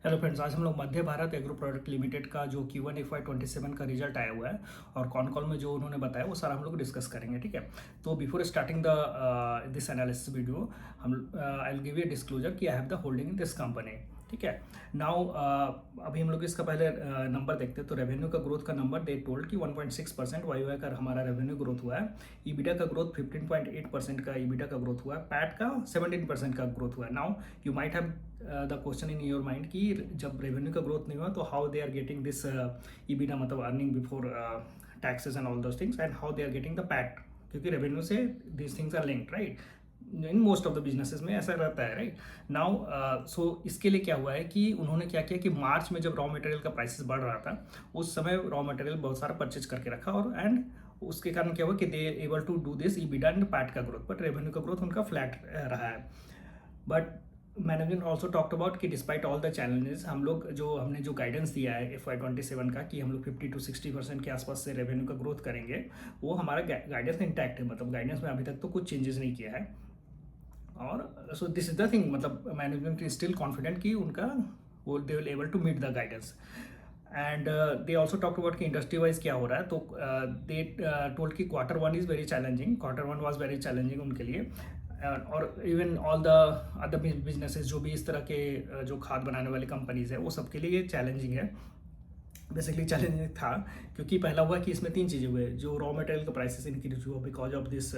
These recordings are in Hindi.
हेलो फ्रेंड्स, आज हम लोग मध्य भारत एग्रो प्रोडक्ट लिमिटेड का जो Q1 FY27 का रिजल्ट आया हुआ है और कॉन कॉल में जो उन्होंने बताया वो सारा हम लोग डिस्कस करेंगे। ठीक है, तो before starting the this analysis video हम I will give you disclosure कि I have the holding in this company. ठीक है, नाउ अभी हम लोग इसका पहले नंबर देखते हैं। तो रेवेन्यू का ग्रोथ का नंबर दे टोल्ड कि 1.6% वाई का हमारा रेवेन्यू ग्रोथ हुआ है। ईबिटा का ग्रोथ 15.8% का ईबिटा का ग्रोथ हुआ है। पैट का 17% का ग्रोथ हुआ है। Now you might have the question in your mind कि जब रेवेन्यू का ग्रोथ नहीं हुआ तो how they are getting this EBITDA, मतलब earning before taxes and all those things, and how they are getting the PAT, क्योंकि रेवेन्यू से this things are linked, right. In most of the businesses में ऐसा रहता है, राइट। नाउ सो इसके लिए क्या हुआ है कि उन्होंने क्या किया कि मार्च में जब रॉ मटेरियल का प्राइसेस बढ़ रहा था उस समय रॉ मटेरियल बहुत सारा परचेज करके रखा, और एंड उसके कारण क्या हुआ कि they able to do this EBITDA and PAT का ग्रोथ, बट रेवेन्यू का ग्रोथ उनका फ्लैट रहा है। But management also talked about कि डिस्पाइट ऑल द चैलेंजेस हमने जो गाइडेंस दिया है FY27 का कि हम लोग 50 to 60% के आसपास से रेवेन्यू का ग्रोथ करेंगे, वो हमारा गाइडेंस इंटैक्ट है। मतलब गाइडेंस में अभी तक तो कुछ चेंजेस नहीं किया है। और so this is the thing, मतलब मैनेजमेंट इज स्टिल कॉन्फिडेंट कि उनका वो they will able to meet the guidance. And they also talked about कि इंडस्ट्री वाइज क्या हो रहा है। तो दे टोल्ड कि Q1 is very challenging, Q1 was very challenging उनके लिए। और even all the other businesses जो भी इस तरह के जो खाद बनाने वाली कंपनीज है वो सबके लिए ये चैलेंजिंग है। बेसिकली चैलेंजिंग था क्योंकि पहला हुआ कि इसमें तीन चीज़ें हुए। जो रॉ मटेरियल का प्राइसेस इंक्रीज हुआ बिकॉज ऑफ दिस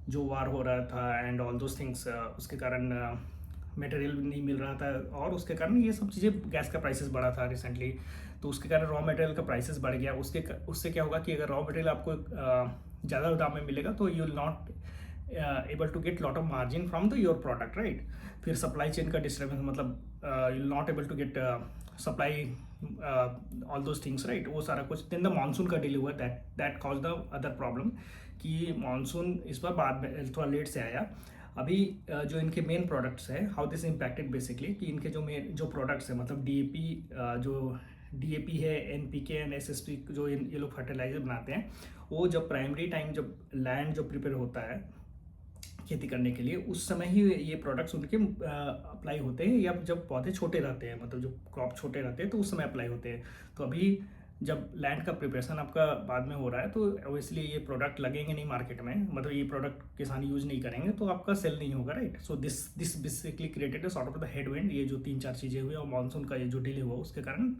जो वार हो रहा था एंड ऑल दोज थिंग्स, उसके कारण मटेरियल नहीं मिल रहा था, और उसके कारण ये सब चीज़ें, गैस का प्राइसेस बढ़ा था रिसेंटली, तो उसके कारण रॉ मटेरियल का प्राइसेस बढ़ गया। उससे क्या होगा कि अगर रॉ मटेरियल आपको ज़्यादा दाम में मिलेगा तो you will not able to get lot of margin from the your product, right। फिर सप्लाई चेन का डिस्टर्बेंस, मतलब you will not able to get supply all those things, right. वो सारा कुछ देन द मानसून का डिले हुआ, that cause the other problem कि मानसून इस बार बाद में थोड़ा लेट से आया। अभी जो इनके मेन प्रोडक्ट्स है, हाउ दिस इम्पैक्टेड बेसिकली कि इनके जो प्रोडक्ट्स है, मतलब डीएपी है, एनपीके एंड एसएसपी, जो ये लोग फर्टिलाइजर बनाते हैं, वो जब प्राइमरी टाइम जब लैंड जो प्रिपेयर होता है खेती करने के लिए उस समय ही ये प्रोडक्ट्स उनके अप्लाई होते हैं, या जब पौधे छोटे रहते हैं, मतलब जो क्रॉप छोटे रहते हैं तो उस समय अप्लाई होते हैं। तो अभी जब लैंड का प्रिपरेशन आपका बाद में हो रहा है तो ऑब्वियसली ये प्रोडक्ट लगेंगे नहीं मार्केट में, मतलब ये प्रोडक्ट किसान यूज नहीं करेंगे तो आपका सेल नहीं होगा, right. So this basically created a sort of the headwind. ये जो 3-4 चीज़ें हुई और मानसून का ये जो डिले हुआ उसके कारण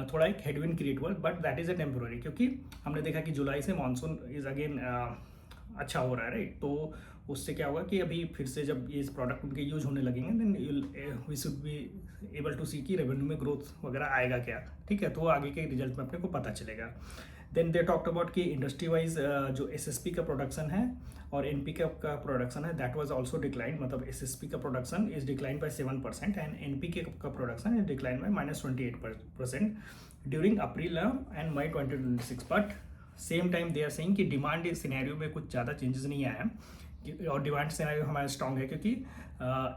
थोड़ा एक हेडविंड क्रिएट हुआ, but that is a temporary, क्योंकि हमने देखा कि जुलाई से मानसून इज़ अगेन अच्छा हो रहा है, राइट। तो उससे क्या होगा कि अभी फिर से जब ये प्रोडक्ट उनके यूज होने लगेंगे then we should be able to see कि रेवेन्यू में ग्रोथ वगैरह आएगा क्या। ठीक है, तो आगे के रिजल्ट में अपने को पता चलेगा। देन दे टॉक्ट अबाउट कि इंडस्ट्री वाइज जो एसएसपी का प्रोडक्शन है और एनपीके का प्रोडक्शन है, दैट वाज आल्सो डिक्लाइन। मतलब एसएसपी का production is decline by 7% and NPK का production is decline by -28% during April and May 2026। But same time they are saying कि डिमांड सिनेरियो में कुछ ज़्यादा चेंजेस नहीं आया है, और डिमांड सिनेरियो हमारा स्ट्रॉन्ग है क्योंकि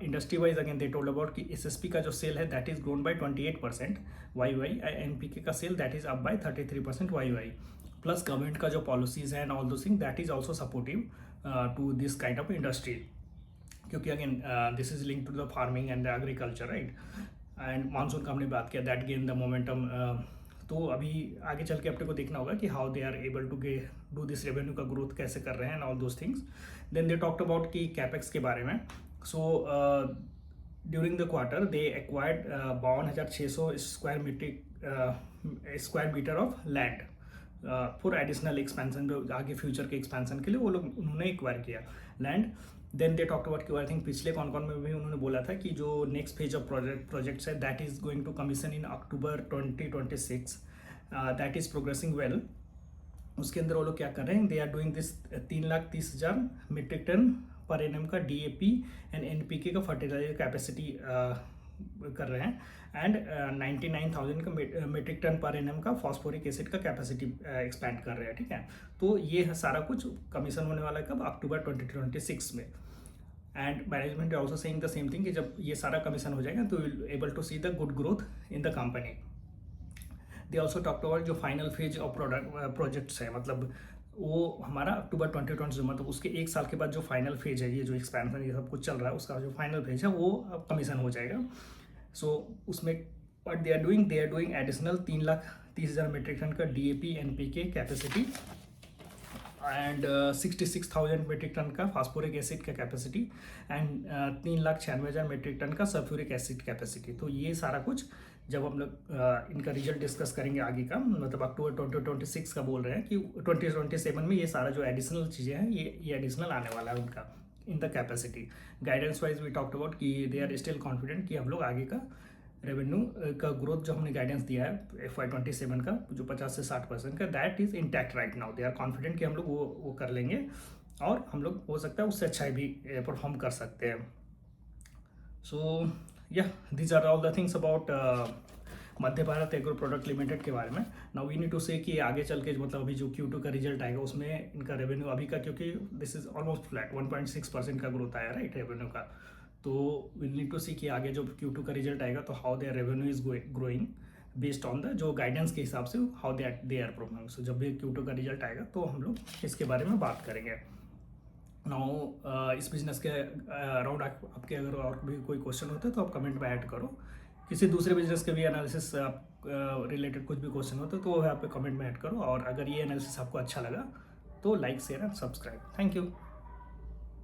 industry wise again they told about कि एसएसपी का जो सेल है that is grown by 28% Y, NPK का sale that is up by 33% Y. Plus government का जो पॉलिसीज है and all those thing that is also supportive to this kind of industry, क्योंकि again this is link to the farming and the agriculture, right. And monsoon का हमने बात किया, दैट गेन द मोमेंटम। तो अभी आगे चल के अपने को देखना होगा कि how they are able to do this revenue का ग्रोथ कैसे कर रहे हैं and all those things. Then they talked about कि कैपेक्स के बारे में। So during the quarter they acquired 52,600 square meter of land for additional expansion, जो आगे फ्यूचर के एक्सपेंशन के लिए वो लोग उन्होंने एक्वायर किया land. Then they talked about कि आई थिंक पिछले कॉन में भी उन्होंने बोला था कि जो नेक्स्ट फेज ऑफ प्रोजेक्ट्स है that is going to commission in October 2026, that is progressing well. उसके अंदर वो लोग क्या कर रहे हैं, they are doing this 3,30,000 metric ton per annum का डीएपी एंड एनपीके का फर्टिलाइजर कैपेसिटी कर रहे हैं, एंड 99,000 का मीट्रिक टन पर एनएम का फॉस्फोरिक एसिड का कैपेसिटी एक्सपैंड कर रहे हैं। ठीक है, तो ये सारा कुछ कमीशन होने वाला है कब, अक्टूबर 2026 में। And management also saying the same thing कि जब ये सारा कमीशन हो जाएगा तो will able to see the good growth in the company. They also talked about जो फाइनल फेज ऑफ प्रोजेक्ट्स है, मतलब वो हमारा अक्टूबर 2020, मतलब उसके एक साल के बाद जो फाइनल फेज है, ये जो एक्सपेंशन ये सब कुछ चल रहा है उसका जो फाइनल फेज है वो अब कमीशन हो जाएगा। सो उसमें what they are doing additional 3,30,000 metric ton का DAP NPK capacity and 66,000 metric ton का फास्फोरिक एसिड का कैपेसिटी एंड 3,96,000 मीट्रिक टन का सल्फ्यूरिक एसिड कैपेसिटी। तो ये सारा कुछ जब हम लोग इनका रिजल्ट डिस्कस करेंगे आगे का, मतलब अक्टूबर 2026 का बोल रहे हैं कि 2027 में ये सारा जो एडिशनल चीज़ें हैं ये एडिशनल आने वाला है उनका in the capacity. Guidance wise we talked about कि दे आर स्टिल कॉन्फिडेंट कि हम लोग आगे का रेवेन्यू का ग्रोथ जो हमने गाइडेंस दिया है FY27 का जो 50 से 60% का, that is intact right now. They are confident कि हम लोग वो कर लेंगे और हम लोग हो सकता है उससे अच्छा भी परफॉर्म कर सकते हैं। सो या these are all the things about Madhya Bharat agro product limited के बारे में। नाउ वी नीड टू से कि आगे चल के मतलब अभी जो Q2 का रिजल्ट आएगा उसमें इनका रेवेन्यू अभी का, क्योंकि दिस इज ऑलमोस्ट फ्लैट 1.6% का ग्रोथ आया राइट रेवेन्यू का। तो वी नीड टू सी कि आगे जो Q2 का रिजल्ट आएगा तो how their revenue is growing based on the जो गाइडेंस के हिसाब से how they are performing. So जब भी Q2 का रिजल्ट आएगा तो हम लोग इसके बारे में बात करेंगे। नाउ इस बिजनेस के अराउंड आपके अगर और भी कोई क्वेश्चन होते तो आप कमेंट में ऐड करो। किसी दूसरे बिजनेस के भी एनालिसिस आप रिलेटेड कुछ भी क्वेश्चन होते तो वो आप कमेंट में ऐड करो। और अगर ये एनालिसिस आपको अच्छा लगा तो like share and subscribe. Thank you.